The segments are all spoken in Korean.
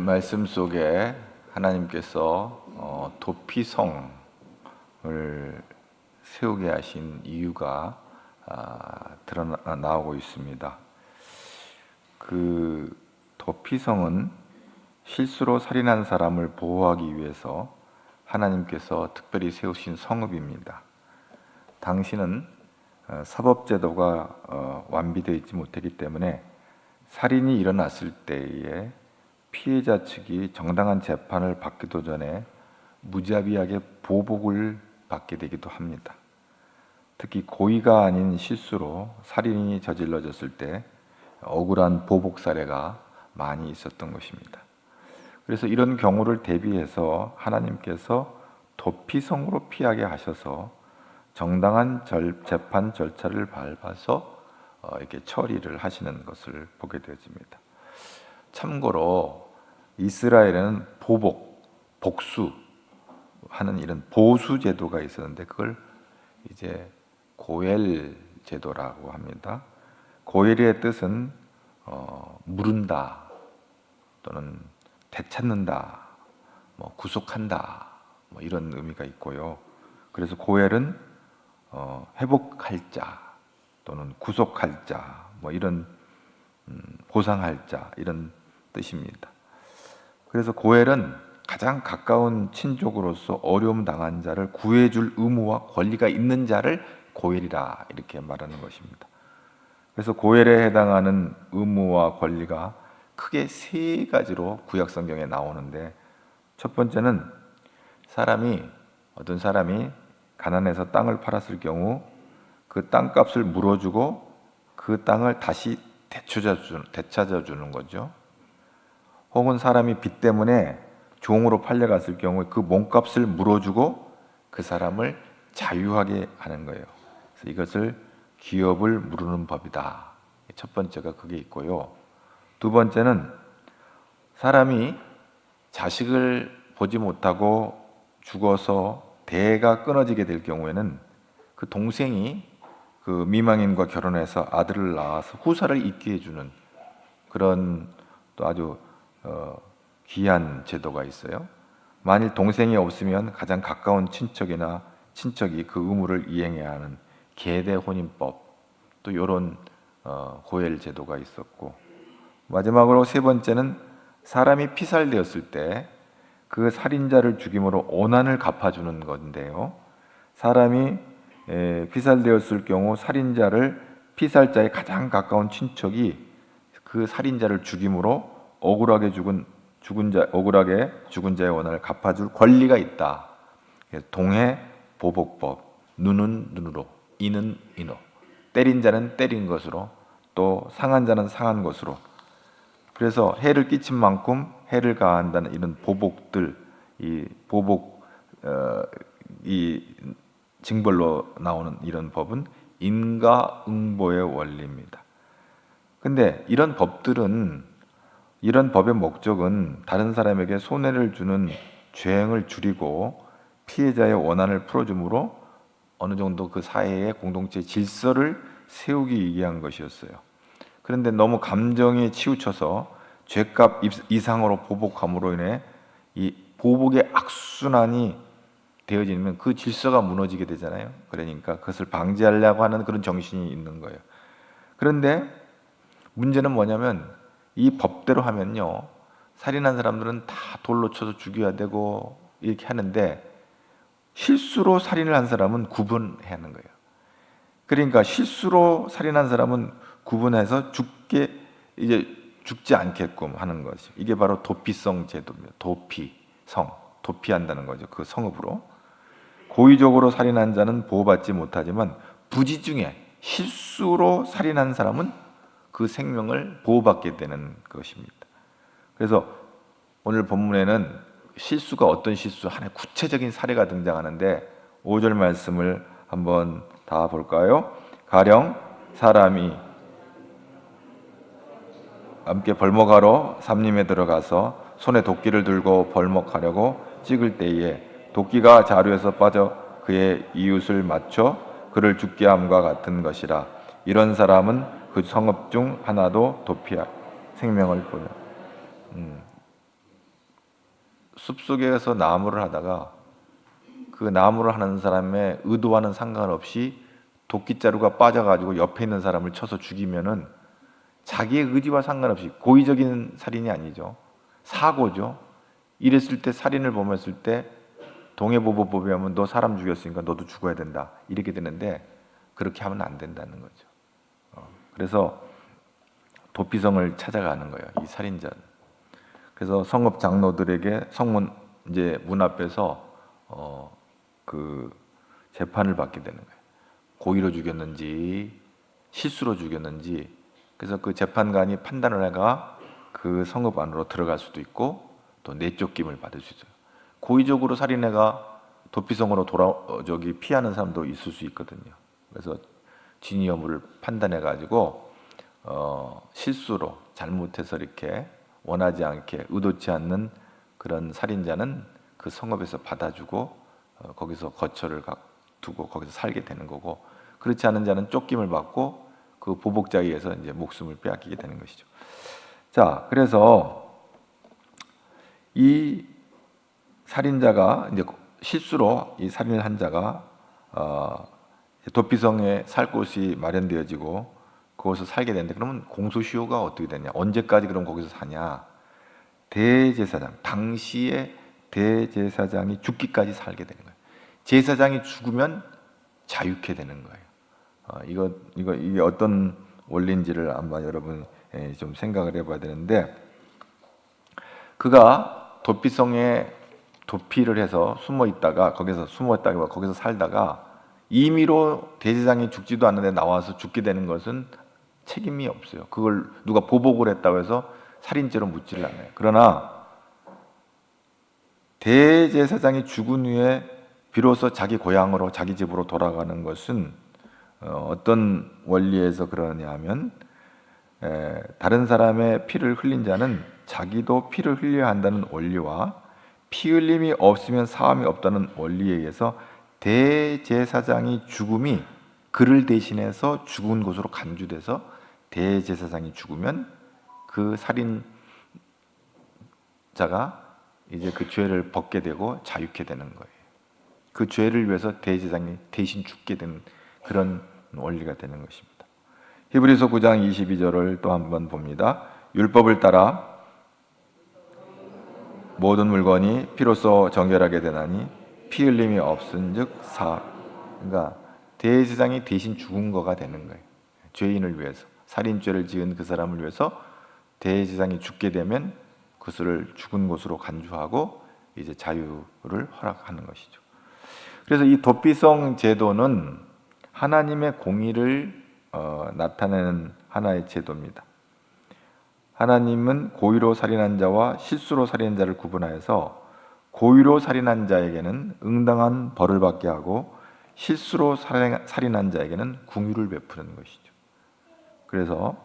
말씀 속에 하나님께서 도피성을 세우게 하신 이유가 나오고 있습니다. 그 도피성은 실수로 살인한 사람을 보호하기 위해서 하나님께서 특별히 세우신 성읍입니다. 당시는 사법제도가 완비되어 있지 못했기 때문에 살인이 일어났을 때에 피해자 측이 정당한 재판을 받기도 전에 무자비하게 보복을 받게 되기도 합니다. 특히 고의가 아닌 실수로 살인이 저질러졌을 때 억울한 보복 사례가 많이 있었던 것입니다. 그래서 이런 경우를 대비해서 하나님께서 도피성으로 피하게 하셔서 정당한 재판 절차를 밟아서 이렇게 처리를 하시는 것을 보게 되어집니다. 참고로 이스라엘에는 복수하는 이런 보수 제도가 있었는데 그걸 이제 고엘 제도라고 합니다. 고엘의 뜻은 물은다 또는 되찾는다, 구속한다 이런 의미가 있고요. 그래서 고엘은 회복할 자 또는 구속할 자 이런 보상할 자 이런 뜻입니다. 그래서 고엘은 가장 가까운 친족으로서 어려움 당한 자를 구해줄 의무와 권리가 있는 자를 고엘이라 이렇게 말하는 것입니다. 그래서 고엘에 해당하는 의무와 권리가 크게 세 가지로 구약 성경에 나오는데, 첫 번째는 어떤 사람이 가난해서 땅을 팔았을 경우 그 땅값을 물어주고 그 땅을 다시 되찾아주는 거죠. 혹은 사람이 빚 때문에 종으로 팔려갔을 경우에 그 몸값을 물어주고 그 사람을 자유하게 하는 거예요. 그래서 이것을 기업을 무르는 법이다. 첫 번째가 그게 있고요. 두 번째는 사람이 자식을 보지 못하고 죽어서 대가 끊어지게 될 경우에는 그 동생이 그 미망인과 결혼해서 아들을 낳아서 후사를 잇게 해주는 그런 또 아주 귀한 제도가 있어요. 만일 동생이 없으면 가장 가까운 친척이 그 의무를 이행해야 하는 계대 혼인법, 또 이런 고엘 제도가 있었고, 마지막으로 세 번째는 사람이 피살되었을 때 그 살인자를 죽임으로 오난을 갚아주는 건데요. 사람이 피살되었을 경우 살인자를 피살자의 가장 가까운 친척이 그 살인자를 죽임으로 억울하게 죽은 자의 원한을 갚아줄 권리가 있다. 동해 보복법, 눈은 눈으로, 이는 이로, 때린 자는 때린 것으로, 또 상한 자는 상한 것으로. 그래서 해를 끼친 만큼 해를 가한다는 이런 보복들, 이 징벌로 나오는 이런 법은 인과응보의 원리입니다. 근데 이런 법의 목적은 다른 사람에게 손해를 주는 죄행을 줄이고 피해자의 원한을 풀어줌으로 어느 정도 그 사회의 공동체의 질서를 세우기 위한 것이었어요. 그런데 너무 감정에 치우쳐서 죄값 이상으로 보복함으로 인해 이 보복의 악순환이 되어지면 그 질서가 무너지게 되잖아요. 그러니까 그것을 방지하려고 하는 그런 정신이 있는 거예요. 그런데 문제는 뭐냐면 이 법대로 하면요, 살인한 사람들은 다 돌로 쳐서 죽여야 되고 이렇게 하는데 실수로 살인을 한 사람은 구분해야 하는 거예요. 그러니까 실수로 살인한 사람은 구분해서 죽지 않게끔 하는 것이, 이게 바로 도피성 제도입니다. 도피한다는 거죠. 그 성읍으로. 고의적으로 살인한 자는 보호받지 못하지만 부지중에 실수로 살인한 사람은 그 생명을 보호받게 되는 것입니다. 그래서 오늘 본문에는 실수가 어떤 실수, 하나의 구체적인 사례가 등장하는데 5절 말씀을 한번 다 볼까요? 가령 사람이 함께 벌목하러 삼림에 들어가서 손에 도끼를 들고 벌목하려고 찍을 때에 도끼가 자루에서 빠져 그의 이웃을 맞춰 그를 죽게 함과 같은 것이라. 이런 사람은 그 성읍 중 하나도 도피할 생명을 보내. 숲속에서 나무를 하다가 그 나무를 하는 사람의 의도와는 상관없이 도끼자루가 빠져가지고 옆에 있는 사람을 쳐서 죽이면은 자기의 의지와 상관없이, 고의적인 살인이 아니죠, 사고죠. 이랬을 때, 살인을 범했을 때 동해보보법에 하면 너 사람 죽였으니까 너도 죽어야 된다 이렇게 되는데, 그렇게 하면 안 된다는 거죠. 그래서 도피성을 찾아가는 거예요, 이 살인자는. 그래서 성읍 장로들에게 성문 이제 문 앞에서 그 재판을 받게 되는 거예요. 고의로 죽였는지 실수로 죽였는지. 그래서 그 재판관이 판단을 해가 그 성읍 안으로 들어갈 수도 있고 또 내쫓김을 받을 수 있어요. 고의적으로 살인해가 도피성으로 피하는 사람도 있을 수 있거든요. 그래서 진위 여부를 판단해 가지고 실수로 잘못해서 이렇게 원하지 않게 의도치 않는 그런 살인자는 그 성읍에서 받아주고 거기서 거처를 두고 거기서 살게 되는 거고, 그렇지 않은 자는 쫓김을 받고 그 보복자에 의해서 이제 목숨을 빼앗기게 되는 것이죠. 자, 그래서 이 살인자가 이제 실수로 이 살인을 한 자가 도피성에 살 곳이 마련되어지고 그곳에서 살게 되는데, 그러면 공소시효가 어떻게 되냐? 언제까지 그럼 거기서 사냐? 대제사장, 당시에 대제사장이 죽기까지 살게 되는 거예요. 제사장이 죽으면 자유케 되는 거예요. 이게 어떤 원리인지를 아마 여러분 좀 생각을 해봐야 되는데, 그가 도피성에 도피를 해서 숨어 있다가 거기서 살다가 임의로 대제사장이 죽지도 않는데 나와서 죽게 되는 것은 책임이 없어요. 그걸 누가 보복을 했다고 해서 살인죄로 묻지를 않아요. 그러나 대제사장이 죽은 후에 비로소 자기 고향으로, 자기 집으로 돌아가는 것은 어떤 원리에서 그러냐 하면, 다른 사람의 피를 흘린 자는 자기도 피를 흘려야 한다는 원리와 피 흘림이 없으면 사함이 없다는 원리에 의해서 대제사장이 죽음이 그를 대신해서 죽은 곳으로 간주돼서 대제사장이 죽으면 그 살인자가 이제 그 죄를 벗게 되고 자유케 되는 거예요. 그 죄를 위해서 대제사장이 대신 죽게 되는 그런 원리가 되는 것입니다. 히브리서 9장 22절을 또 한번 봅니다. 율법을 따라 모든 물건이 피로써 정결하게 되나니 피 흘림이 없은즉 그러니까 대제사장이 대신 죽은 거가 되는 거예요. 죄인을 위해서, 살인죄를 지은 그 사람을 위해서 대제사장이 죽게 되면 그것을 죽은 곳으로 간주하고 이제 자유를 허락하는 것이죠. 그래서 이 도피성 제도는 하나님의 공의를 나타내는 하나의 제도입니다. 하나님은 고의로 살인한 자와 실수로 살인한 자를 구분하여서 고의로 살인한 자에게는 응당한 벌을 받게 하고 실수로 살인한 자에게는 긍휼을 베푸는 것이죠. 그래서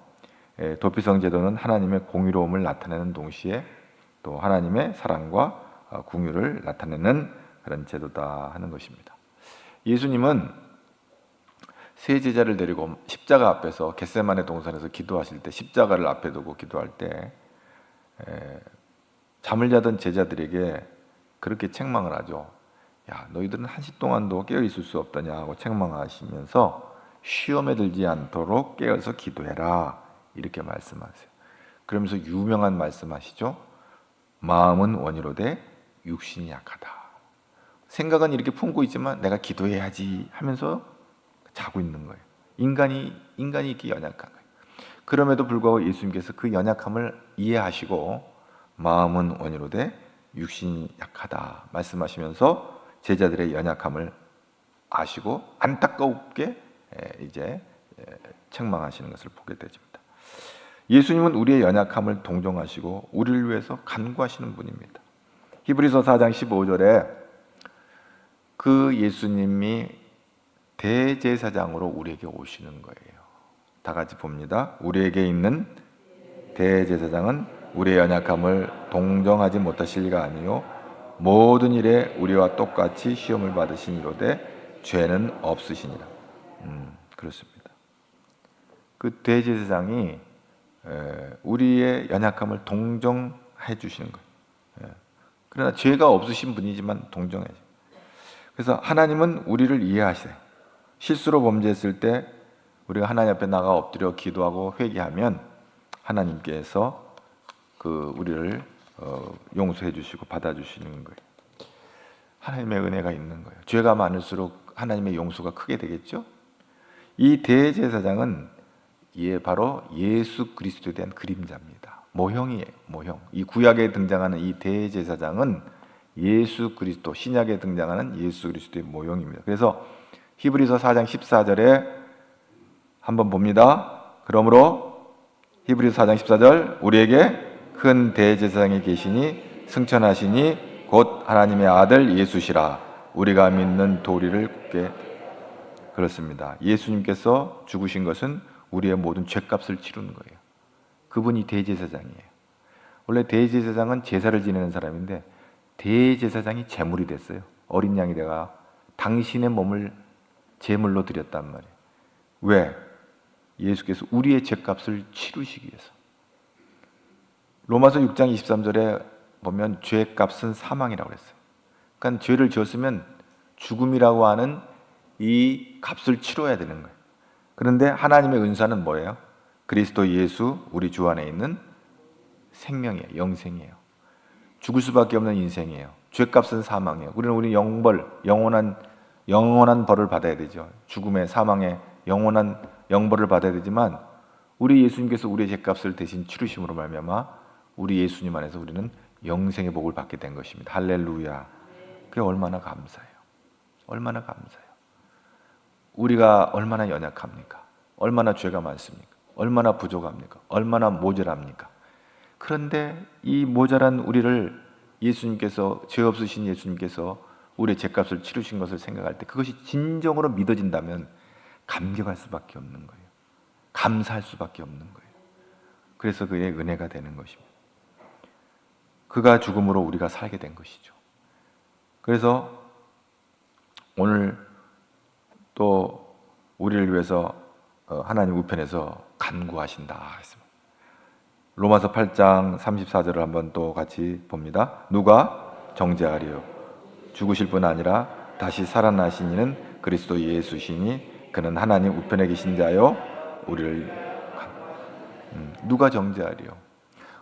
도피성 제도는 하나님의 공의로움을 나타내는 동시에 또 하나님의 사랑과 긍휼을 나타내는 그런 제도다 하는 것입니다. 예수님은 세 제자를 데리고 십자가 앞에서 겟세마네 동산에서 기도하실 때, 십자가를 앞에 두고 기도할 때 잠을 자던 제자들에게 그렇게 책망을 하죠. 야, 너희들은 한시 동안도 깨어 있을 수 없더냐 하고 책망하시면서 시험에 들지 않도록 깨어서 기도해라 이렇게 말씀하세요. 그러면서 유명한 말씀하시죠. 마음은 원이로되 육신이 약하다. 생각은 이렇게 품고 있지만 내가 기도해야지 하면서 자고 있는 거예요. 인간이 이렇게 연약한 거예요. 그럼에도 불구하고 예수님께서 그 연약함을 이해하시고 마음은 원이로되 육신이 약하다 말씀하시면서 제자들의 연약함을 아시고 안타깝게 이제 책망하시는 것을 보게 되십니다. 예수님은 우리의 연약함을 동정하시고 우리를 위해서 간구하시는 분입니다. 히브리서 4장 15절에 그 예수님이 대제사장으로 우리에게 오시는 거예요. 다 같이 봅니다. 우리에게 있는 대제사장은 우리의 연약함을 동정하지 못하실 리가 아니요 모든 일에 우리와 똑같이 시험을 받으시니로되 죄는 없으시니라. 그렇습니다. 그 대제사장이 우리의 연약함을 동정해 주시는 거예요. 그러나 죄가 없으신 분이지만 동정해요. 그래서 하나님은 우리를 이해하세요. 실수로 범죄했을 때 우리가 하나님 앞에 나가 엎드려 기도하고 회개하면 하나님께서 우리를 용서해 주시고 받아주시는 거예요. 하나님의 은혜가 있는 거예요. 죄가 많을수록 하나님의 용서가 크게 되겠죠. 이 대제사장은 바로 예수 그리스도에 대한 그림자입니다. 모형이에요. 모형. 이 구약에 등장하는 이 대제사장은 예수 그리스도, 신약에 등장하는 예수 그리스도의 모형입니다. 그래서 히브리서 4장 14절에 한번 봅니다. 그러므로 히브리서 4장 14절 우리에게 큰 대제사장이 계시니 승천하시니 곧 하나님의 아들 예수시라. 우리가 믿는 도리를 굳게. 그렇습니다. 예수님께서 죽으신 것은 우리의 모든 죄값을 치르는 거예요. 그분이 대제사장이에요. 원래 대제사장은 제사를 지내는 사람인데 대제사장이 제물이 됐어요. 어린 양이 되가 당신의 몸을 제물로 드렸단 말이에요. 왜? 예수께서 우리의 죄값을 치르시기 위해서. 로마서 6장 23절에 보면 죄값은 사망이라고 그랬어요. 그러니까 죄를 지었으면 죽음이라고 하는 이 값을 치러야 되는 거예요. 그런데 하나님의 은사는 뭐예요? 그리스도 예수 우리 주 안에 있는 생명이에요. 영생이에요. 죽을 수밖에 없는 인생이에요. 죄값은 사망이에요. 우리 영원한 벌을 받아야 되죠. 죽음의 사망의 영원한 영벌을 받아야 되지만 우리 예수님께서 우리의 죄값을 대신 치르심으로 말미암아 우리 예수님 안에서 우리는 영생의 복을 받게 된 것입니다. 할렐루야. 그게 얼마나 감사해요. 얼마나 감사해요. 우리가 얼마나 연약합니까? 얼마나 죄가 많습니까? 얼마나 부족합니까? 얼마나 모자랍니까? 그런데 이 모자란 우리를 예수님께서, 죄 없으신 예수님께서 우리의 죄값을 치르신 것을 생각할 때 그것이 진정으로 믿어진다면 감격할 수밖에 없는 거예요. 감사할 수밖에 없는 거예요. 그래서 그의 은혜가 되는 것입니다. 그가 죽음으로 우리가 살게 된 것이죠. 그래서 오늘 또 우리를 위해서 하나님 우편에서 간구하신다 했습니다. 로마서 8장 34절을 한번 또 같이 봅니다. 누가 정죄하리요? 죽으실 뿐 아니라 다시 살아나신 이는 그리스도 예수시니 그는 하나님 우편에 계신 자요 우리를 누가 정죄하리요?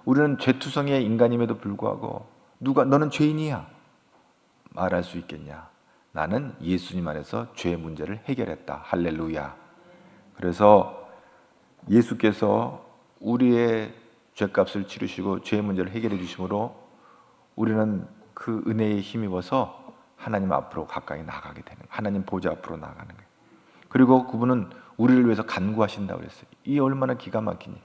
우리는 죄투성이의 인간임에도 불구하고 누가 너는 죄인이야 말할 수 있겠냐? 나는 예수님 안에서 죄의 문제를 해결했다. 할렐루야. 그래서 예수께서 우리의 죄값을 치르시고 죄의 문제를 해결해 주심으로 우리는 그 은혜에 힘입어서 하나님 앞으로 가까이 나가게 되는 거예요. 하나님 보좌 앞으로 나가는 거예요. 그리고 그분은 우리를 위해서 간구하신다고 그랬어요. 이 얼마나 기가 막히니.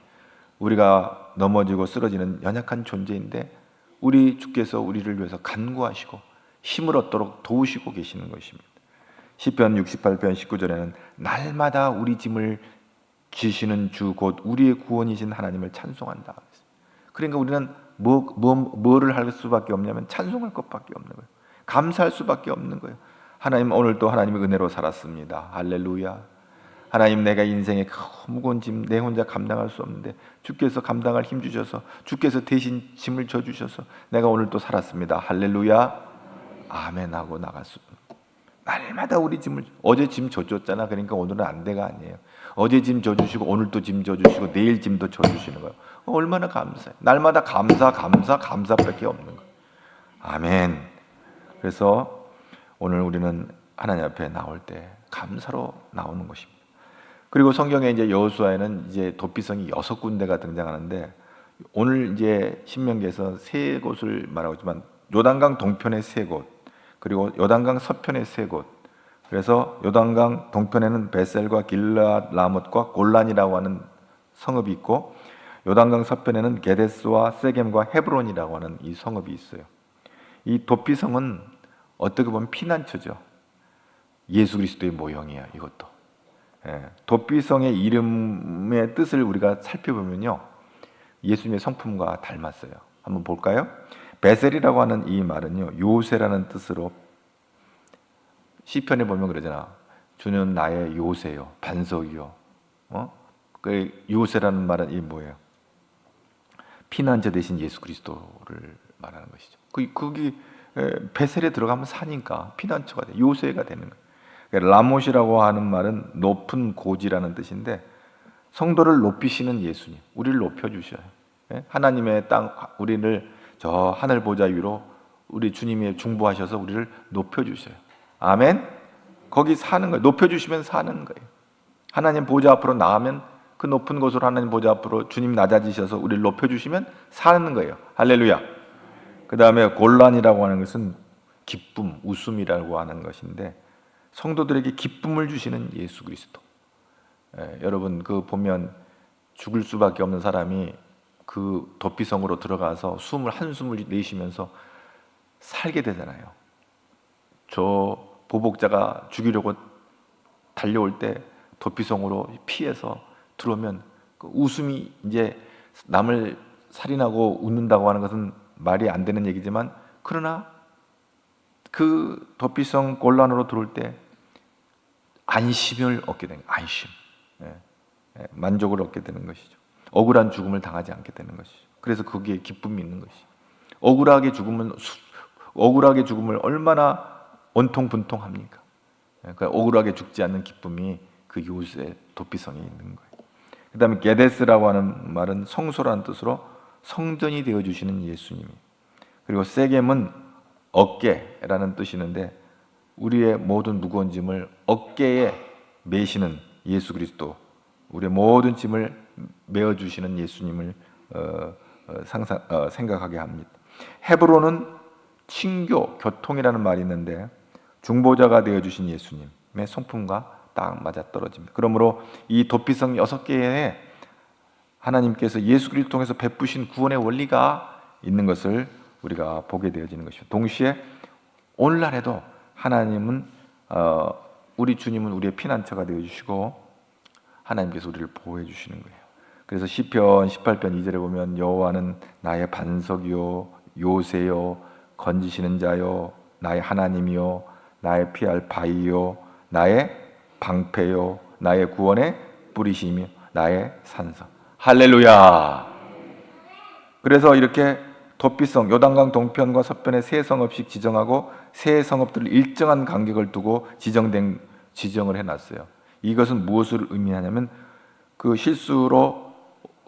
우리가 넘어지고 쓰러지는 연약한 존재인데 우리 주께서 우리를 위해서 간구하시고 힘을 얻도록 도우시고 계시는 것입니다. 시편 68편 19절에는 날마다 우리 짐을 지시는 주 곧 우리의 구원이신 하나님을 찬송한다. 그러니까 우리는 뭐를 할 수밖에 없냐면 찬송할 것밖에 없는 거예요. 감사할 수밖에 없는 거예요. 하나님 오늘도 하나님의 은혜로 살았습니다. 할렐루야. 하나님 내가 인생의 무거운 짐 내 혼자 감당할 수 없는데 주께서 감당할 힘 주셔서 주께서 대신 짐을 져주셔서 내가 오늘 또 살았습니다. 할렐루야. 아멘 하고 나갈 수. 날마다 우리 짐을 어제 짐 져줬잖아. 그러니까 오늘은 안 돼가 아니에요. 어제 짐 져주시고 오늘 또 짐 져주시고 내일 짐도 져주시는 거예요. 얼마나 감사해. 날마다 감사밖에 없는 거예요. 아멘. 그래서 오늘 우리는 하나님 앞에 나올 때 감사로 나오는 것입니다. 그리고 성경에 이제 여호수아에는 이제 도피성이 6군데가 등장하는데 오늘 이제 신명기에서 3곳을 말하고 있지만 요단강 동편의 3곳, 그리고 요단강 서편의 3곳. 그래서 요단강 동편에는 베셀과 길르앗 라못과 골란이라고 하는 성읍이 있고 요단강 서편에는 게데스와 세겜과 헤브론이라고 하는 이 성읍이 있어요. 이 도피성은 어떻게 보면 피난처죠. 예수 그리스도의 모형이야, 이것도. 도피성의 이름의 뜻을 우리가 살펴보면요, 예수님의 성품과 닮았어요. 한번 볼까요? 베셀이라고 하는 이 말은요, 요새라는 뜻으로 시편에 보면 그러잖아. 주는 나의 요새요, 반석이요. 그 요새라는 말은 이 뭐예요? 피난처 대신 예수 그리스도를 말하는 것이죠. 거기 베셀에 들어가면 사니까 피난처가 돼, 요새가 되는 거예요. 그러니까 라못이라고 하는 말은 높은 고지라는 뜻인데, 성도를 높이시는 예수님, 우리를 높여주셔요. 하나님의 땅, 우리를 저 하늘 보좌 위로 우리 주님이 중보하셔서 우리를 높여주셔요. 아멘. 거기 사는 거예요. 높여주시면 사는 거예요. 하나님 보좌 앞으로 나가면 그 높은 곳으로, 하나님 보좌 앞으로 주님 낮아지셔서 우리를 높여주시면 사는 거예요. 할렐루야. 그 다음에 곤란이라고 하는 것은 기쁨, 웃음이라고 하는 것인데, 성도들에게 기쁨을 주시는 예수 그리스도. 여러분 그 보면 죽을 수밖에 없는 사람이 그 도피성으로 들어가서 한숨을 내쉬면서 살게 되잖아요. 저 보복자가 죽이려고 달려올 때 도피성으로 피해서 들어오면 그 웃음이, 이제 남을 살인하고 웃는다고 하는 것은 말이 안 되는 얘기지만, 그러나 그 도피성 곤란으로 들어올 때 안심을 얻게 되는 거예요. 안심. 만족을 얻게 되는 것이죠. 억울한 죽음을 당하지 않게 되는 것이죠. 그래서 거기에 기쁨이 있는 것이죠. 억울하게 죽음을 얼마나 원통분통합니까? 그러니까 억울하게 죽지 않는 기쁨이 그 요새 도피성에 있는 거예요. 그 다음에 게데스라고 하는 말은 성소라는 뜻으로 성전이 되어주시는 예수님이. 그리고 세겜은 어깨라는 뜻이 있는데, 우리의 모든 무거운 짐을 어깨에 메시는 예수 그리스도, 우리의 모든 짐을 메어주시는 예수님을 생각하게 합니다. 헤브론은 친교, 교통이라는 말이 있는데, 중보자가 되어주신 예수님의 성품과 딱 맞아떨어집니다. 그러므로 이 도피성 6개에 하나님께서 예수 그리스도 통해서 베푸신 구원의 원리가 있는 것을 우리가 보게 되어지는 것이죠. 동시에 오늘날에도 하나님은 우리 주님은 우리의 피난처가 되어주시고 하나님께서 우리를 보호해 주시는 거예요. 그래서 시편 18편 2절에 보면 여호와는 나의 반석이요 요새요 건지시는 자요 나의 하나님이요 나의 피할 바위요 나의 방패요 나의 구원의 뿌리시며 나의 산성. 할렐루야. 그래서 이렇게 도피성, 요단강 동편과 서편에 세 성읍씩 지정하고 세 성읍들을 일정한 간격을 두고 지정을 해놨어요. 이것은 무엇을 의미하냐면, 그 실수로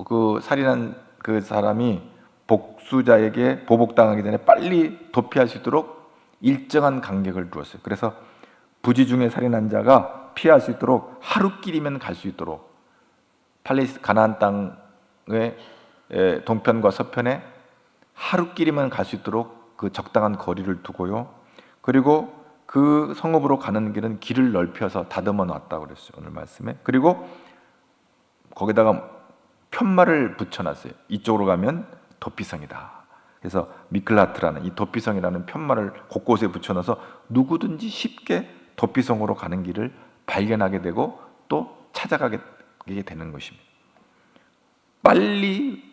그 살인한 그 사람이 복수자에게 보복당하기 전에 빨리 도피할 수 있도록 일정한 간격을 두었어요. 그래서 부지 중에 살인한 자가 피할 수 있도록 하루길이면 갈 수 있도록 가나안 땅의 동편과 서편에 하루길이면 갈 수 있도록 그 적당한 거리를 두고요. 그리고 그 성읍으로 가는 길은 길을 넓혀서 다듬어 놨다고 그랬어요, 오늘 말씀에. 그리고 거기다가 편말을 붙여놨어요. 이쪽으로 가면 도피성이다. 그래서 미클라트라는 이 도피성이라는 편말을 곳곳에 붙여놔서 누구든지 쉽게 도피성으로 가는 길을 발견하게 되고 또 찾아가게 되는 것입니다. 빨리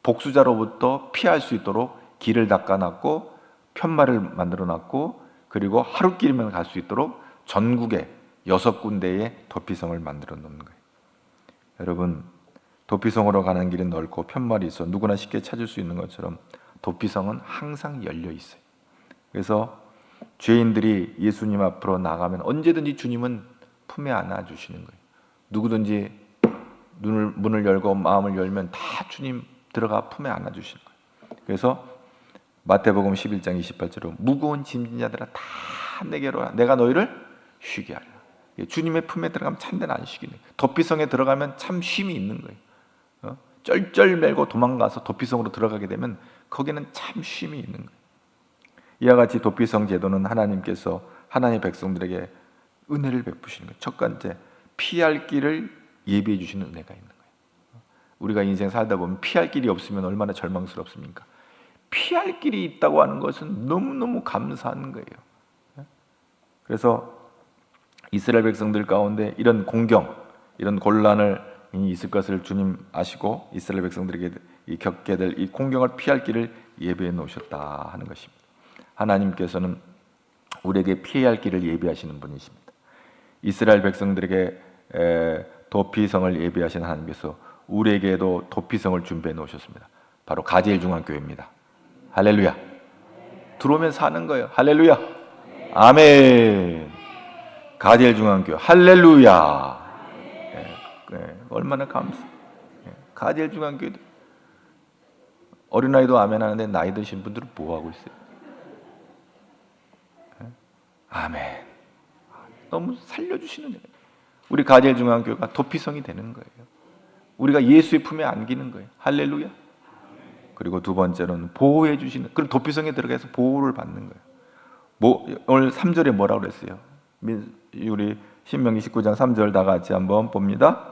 복수자로부터 피할 수 있도록 길을 닦아놨고 편말을 만들어놨고, 그리고 하루길이면 갈 수 있도록 전국에 6군데의 도피성을 만들어 놓는 거예요. 여러분, 도피성으로 가는 길은 넓고 편말이 있어 누구나 쉽게 찾을 수 있는 것처럼 도피성은 항상 열려 있어요. 그래서 죄인들이 예수님 앞으로 나가면 언제든지 주님은 품에 안아 주시는 거예요. 누구든지 문을 열고 마음을 열면 다 주님 들어가 품에 안아 주시는 거예요. 그래서 마태복음 11장 28절로 무거운 짐진 자들아 다 내게로 와 내가 너희를 쉬게 하리라. 주님의 품에 들어가면 참된 안식이 있는 거예요. 도피성에 들어가면 참 쉼이 있는 거예요. 쩔쩔매고 도망가서 도피성으로 들어가게 되면 거기는 참 쉼이 있는 거예요. 이와 같이 도피성 제도는 하나님께서 하나님의 백성들에게 은혜를 베푸시는 거예요. 첫 번째, 피할 길을 예비해 주시는 은혜가 있는 거예요. 우리가 인생 살다 보면 피할 길이 없으면 얼마나 절망스럽습니까? 피할 길이 있다고 하는 것은 너무너무 감사한 거예요. 그래서 이스라엘 백성들 가운데 이런 공경, 이런 곤란을 있을 것을 주님 아시고 이스라엘 백성들에게 겪게 될 이 공경을 피할 길을 예비해 놓으셨다 하는 것입니다. 하나님께서는 우리에게 피해야 할 길을 예비하시는 분이십니다. 이스라엘 백성들에게 도피성을 예비하신 하나님께서 우리에게도 도피성을 준비해 놓으셨습니다. 바로 가지엘 중앙교회입니다. 할렐루야. 들어오면 사는 거예요. 할렐루야. 아멘. 가지엘 중앙교회. 할렐루야. 얼마나 감사. 가지엘 중앙교회. 어린아이도 아멘 하는데 나이 드신 분들은 뭐 하고 있어요? 아멘. 너무 살려주시는 거예요. 우리 가지엘 중앙교회가 도피성이 되는 거예요. 우리가 예수의 품에 안기는 거예요. 할렐루야. 그리고 두 번째로는 보호해 주시는, 그럼 도피성에 들어가서 보호를 받는 거예요. 오늘 3절에 뭐라고 그랬어요? 우리 신명기 19장 3절 다 같이 한번 봅니다.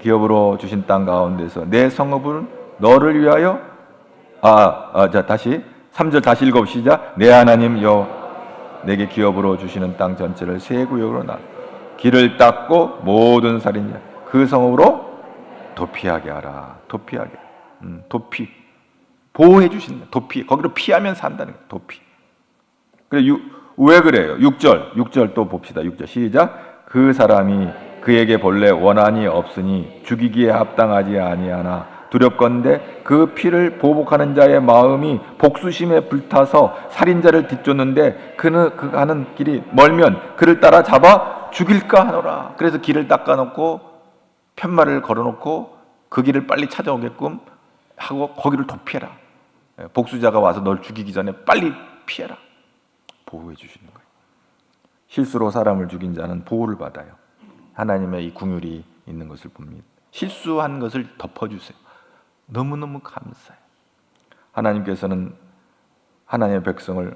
기업으로 주신 땅 가운데서 내 성읍은 너를 위하여 자 다시 3절 다시 읽어봅시다. 내 하나님 여호와 내게 기업으로 주시는 땅 전체를 세 구역으로 나눠 길을 닦고 모든 살인자 그 성읍으로 도피하게 하라. 도피하게. 도피. 보호해 주신다. 도피. 거기로 피하면 산다는 거예요. 도피. 그래 왜 그래요? 6절 또 봅시다. 6절 시작. 그 사람이 그에게 본래 원한이 없으니 죽이기에 합당하지 아니하나 두렵건대 그 피를 보복하는 자의 마음이 복수심에 불타서 살인자를 뒤쫓는데 그는 그 가는 길이 멀면 그를 따라 잡아 죽일까 하노라. 그래서 길을 닦아놓고 편말을 걸어놓고 그 길을 빨리 찾아오게끔 하고 거기를 도피해라. 복수자가 와서 널 죽이기 전에 빨리 피해라. 보호해 주시는 거예요. 실수로 사람을 죽인 자는 보호를 받아요. 하나님의 이 긍휼이 있는 것을 봅니다. 실수한 것을 덮어주세요. 너무너무 감사해요. 하나님께서는 하나님의 백성을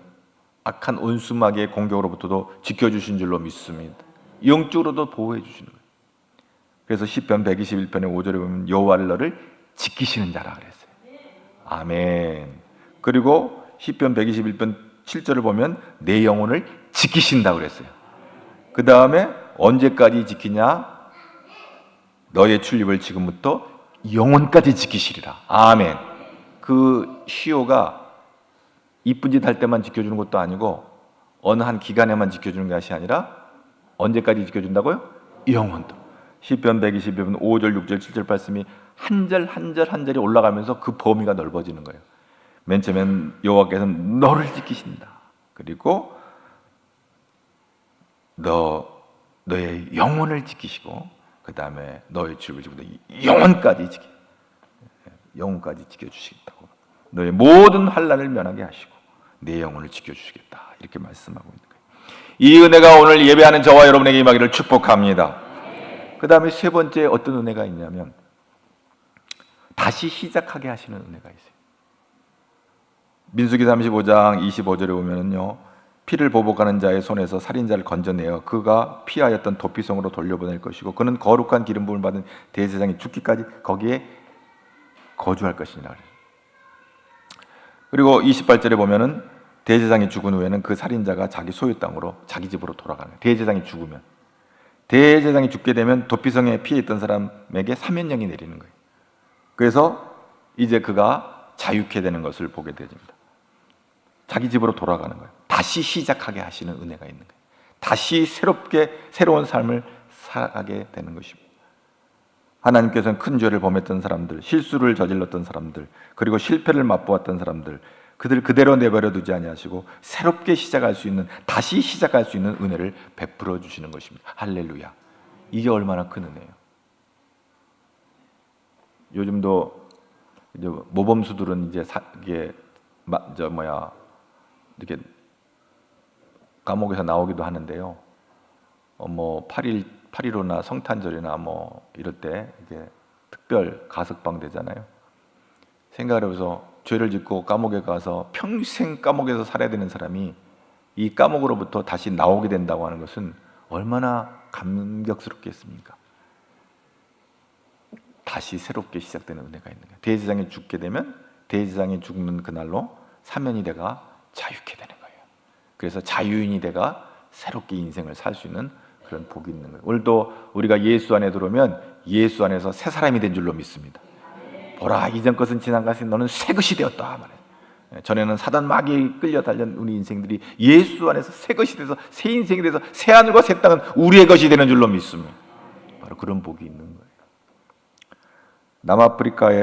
악한 온수마귀의 공격으로부터도 지켜주신 줄로 믿습니다. 영적으로도 보호해 주시는 거예요. 그래서 시편 121편의 5절에 보면 여호와를 너를 지키시는 자라 그랬어요. 아멘. 그리고 시편 121편 7절을 보면 내 영혼을 지키신다 그랬어요. 그 다음에 언제까지 지키냐? 너의 출입을 지금부터 영원까지 지키시리라. 아멘. 그 시효가 이쁜 짓 할 때만 지켜주는 것도 아니고 어느 한 기간에만 지켜주는 것이 아니라 언제까지 지켜준다고요? 영원도. 시편 121편 5절, 6절, 7절 말씀이 한 절 한 절 한 절이 올라가면서 그 범위가 넓어지는 거예요. 맨 처음엔 여호와께서는 너를 지키신다. 그리고 너의 영혼을 지키시고 그 다음에 너의 출입을 지키고 영혼까지 지켜주시겠다고. 너의 모든 환난을 면하게 하시고 내 영혼을 지켜주시겠다. 이렇게 말씀하고 있는 거예요. 이 은혜가 오늘 예배하는 저와 여러분에게 임하기를 축복합니다. 그 다음에 세 번째 어떤 은혜가 있냐면 다시 시작하게 하시는 은혜가 있어요. 민수기 35장 25절에 보면은요, 피를 보복하는 자의 손에서 살인자를 건져내어 그가 피하였던 도피성으로 돌려보낼 것이고 그는 거룩한 기름 부음을 받은 대제사장이 죽기까지 거기에 거주할 것이니라. 그리고 28절에 보면은 대제사장이 죽은 후에는 그 살인자가 자기 소유 땅으로 자기 집으로 돌아가는 거예요. 대제사장이 죽게 되면 도피성에 피해 있던 사람에게 사면령이 내리는 거예요. 그래서 이제 그가 자유케 되는 것을 보게 됩니다. 자기 집으로 돌아가는 거예요. 다시 시작하게 하시는 은혜가 있는 거예요. 다시 새로운 삶을 살아가게 되는 것입니다. 하나님께서는 큰 죄를 범했던 사람들, 실수를 저질렀던 사람들, 그리고 실패를 맛보았던 사람들, 그들 그대로 내버려 두지 아니하시고 새롭게 시작할 수 있는, 다시 시작할 수 있는 은혜를 베풀어 주시는 것입니다. 할렐루야. 이게 얼마나 큰 은혜예요. 요즘도 이제 모범수들은 이제 이렇게 감옥에서 나오기도 하는데요. 뭐 8.15나 성탄절이나 뭐 이럴 때 이제 특별 가석방 되잖아요. 생각을 해보서 죄를 짓고 감옥에 가서 평생 감옥에서 살아야 되는 사람이 이 감옥으로부터 다시 나오게 된다고 하는 것은 얼마나 감격스럽겠습니까? 다시 새롭게 시작되는 은혜가 있는 거예요. 대제사장이 죽게 되면 대제사장이 죽는 그날로 사면이 돼가 자유케 되는 거예요. 그래서 자유인이 돼가 새롭게 인생을 살 수 있는 그런 복이 있는 거예요. 오늘도 우리가 예수 안에 들어오면 예수 안에서 새 사람이 된 줄로 믿습니다. 보라, 이전 것은 지난 것이 너는 새 것이 되었다 말이에요. 전에는 사단 마귀에 끌려 달린 우리 인생들이 예수 안에서 새 것이 돼서 새 인생이 돼서 새 하늘과 새 땅은 우리의 것이 되는 줄로 믿습니다. 바로 그런 복이 있는 거예요. 남아프리카의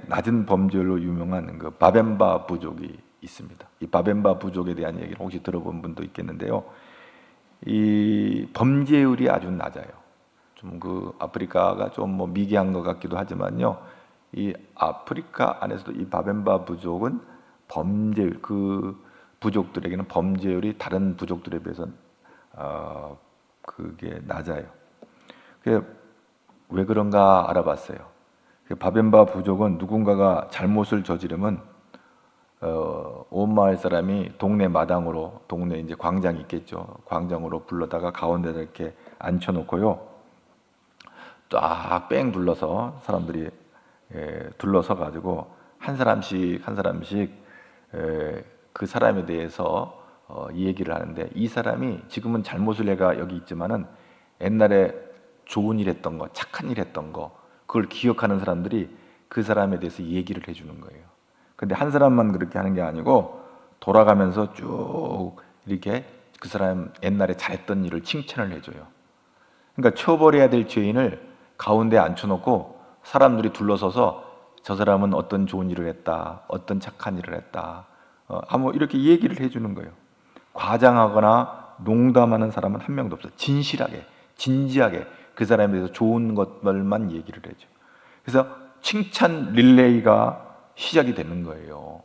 낮은 범죄로 유명한 그 바벤바 부족이 있습니다. 이 바벤바 부족에 대한 얘기를 혹시 들어본 분도 있겠는데요. 이 범죄율이 아주 낮아요. 좀 그 아프리카가 좀 뭐 미개한 것 같기도 하지만요. 이 아프리카 안에서도 이 바벤바 부족은 범죄율, 그 부족들에게는 범죄율이 다른 부족들에 비해서 그게 낮아요. 왜 그런가 알아봤어요. 바벤바 부족은 누군가가 잘못을 저지르면 온 마을 사람이 동네 마당으로, 동네 이제 광장이 있겠죠. 광장으로 불러다가 가운데다 이렇게 앉혀놓고요. 쫙 뺑 둘러서 사람들이 둘러서 가지고 한 사람씩 그 사람에 대해서 이 얘기를 하는데, 이 사람이 지금은 잘못을 해가 여기 있지만은 옛날에 좋은 일 했던 거, 착한 일 했던 거, 그걸 기억하는 사람들이 그 사람에 대해서 얘기를 해주는 거예요. 근데 한 사람만 그렇게 하는 게 아니고 돌아가면서 쭉 이렇게 그 사람 옛날에 잘했던 일을 칭찬을 해줘요. 그러니까 처벌해야 될 죄인을 가운데 앉혀놓고 사람들이 둘러서서 저 사람은 어떤 좋은 일을 했다, 어떤 착한 일을 했다, 뭐 이렇게 얘기를 해주는 거예요. 과장하거나 농담하는 사람은 한 명도 없어요. 진실하게, 진지하게 그 사람에 대해서 좋은 것들만 얘기를 해줘요. 그래서 칭찬 릴레이가 시작이 되는 거예요.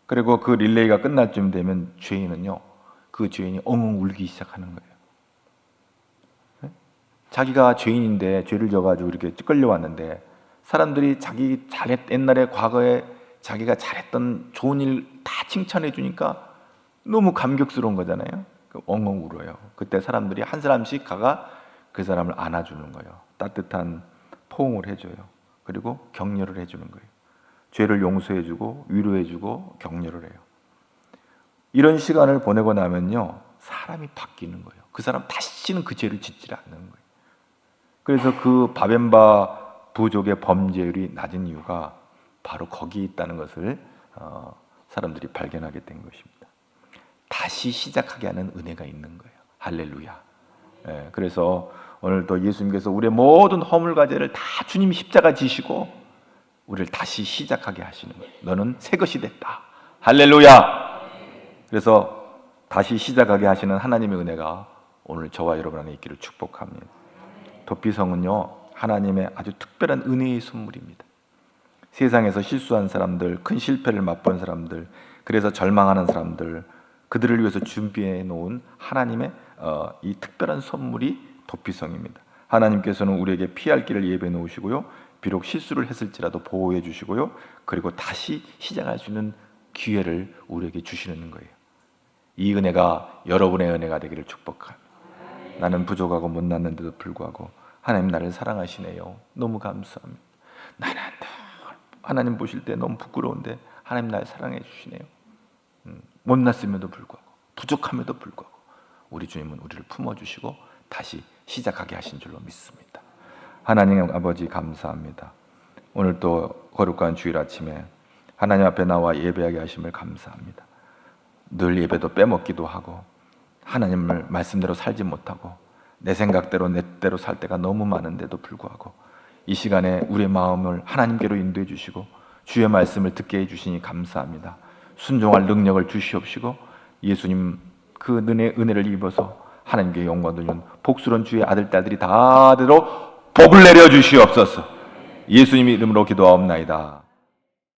그리고 그 릴레이가 끝날 쯤 되면 죄인은요, 그 죄인이 엉엉 울기 시작하는 거예요. 자기가 죄인인데 죄를 져가지고 이렇게 끌려왔는데 사람들이 자기 옛날에 과거에 자기가 잘했던 좋은 일 다 칭찬해 주니까 너무 감격스러운 거잖아요. 엉엉 울어요. 그때 사람들이 한 사람씩 가가 그 사람을 안아주는 거예요. 따뜻한 포옹을 해줘요. 그리고 격려를 해주는 거예요. 죄를 용서해주고 위로해주고 격려를 해요. 이런 시간을 보내고 나면요, 사람이 바뀌는 거예요. 그 사람 다시는 그 죄를 짓지 않는 거예요. 그래서 그 바벤바 부족의 범죄율이 낮은 이유가 바로 거기 있다는 것을 사람들이 발견하게 된 것입니다. 다시 시작하게 하는 은혜가 있는 거예요. 할렐루야. 그래서 오늘도 예수님께서 우리의 모든 허물과 죄를 다 주님이 십자가 지시고 우리를 다시 시작하게 하시는 거예요. 너는 새 것이 됐다. 할렐루야. 그래서 다시 시작하게 하시는 하나님의 은혜가 오늘 저와 여러분 안에 있기를 축복합니다. 도피성은요, 하나님의 아주 특별한 은혜의 선물입니다. 세상에서 실수한 사람들, 큰 실패를 맛본 사람들, 그래서 절망하는 사람들, 그들을 위해서 준비해 놓은 하나님의 이 특별한 선물이 도피성입니다. 하나님께서는 우리에게 피할 길을 예배해 놓으시고요, 비록 실수를 했을지라도 보호해 주시고요, 그리고 다시 시작할 수 있는 기회를 우리에게 주시는 거예요. 이 은혜가 여러분의 은혜가 되기를 축복합니다. 나는 부족하고 못났는데도 불구하고 하나님 나를 사랑하시네요. 너무 감사합니다. 나는 하나님 보실 때 너무 부끄러운데 하나님 나를 사랑해 주시네요. 못났음에도 불구하고, 부족함에도 불구하고 우리 주님은 우리를 품어주시고 다시 시작하게 하신 줄로 믿습니다. 하나님 아버지 감사합니다. 오늘 또 거룩한 주일 아침에 하나님 앞에 나와 예배하게 하심을 감사합니다. 늘 예배도 빼먹기도 하고 하나님을 말씀대로 살지 못하고 내 생각대로 내 뜻대로 살 때가 너무 많은데도 불구하고 이 시간에 우리의 마음을 하나님께로 인도해 주시고 주의 말씀을 듣게 해주시니 감사합니다. 순종할 능력을 주시옵시고 예수님 그 은혜를 입어서 하나님께 영광 돌리는 복스러운 주의 아들 딸들이 다대로 복을 내려 주시옵소서. 예수님 이름으로 기도하옵나이다.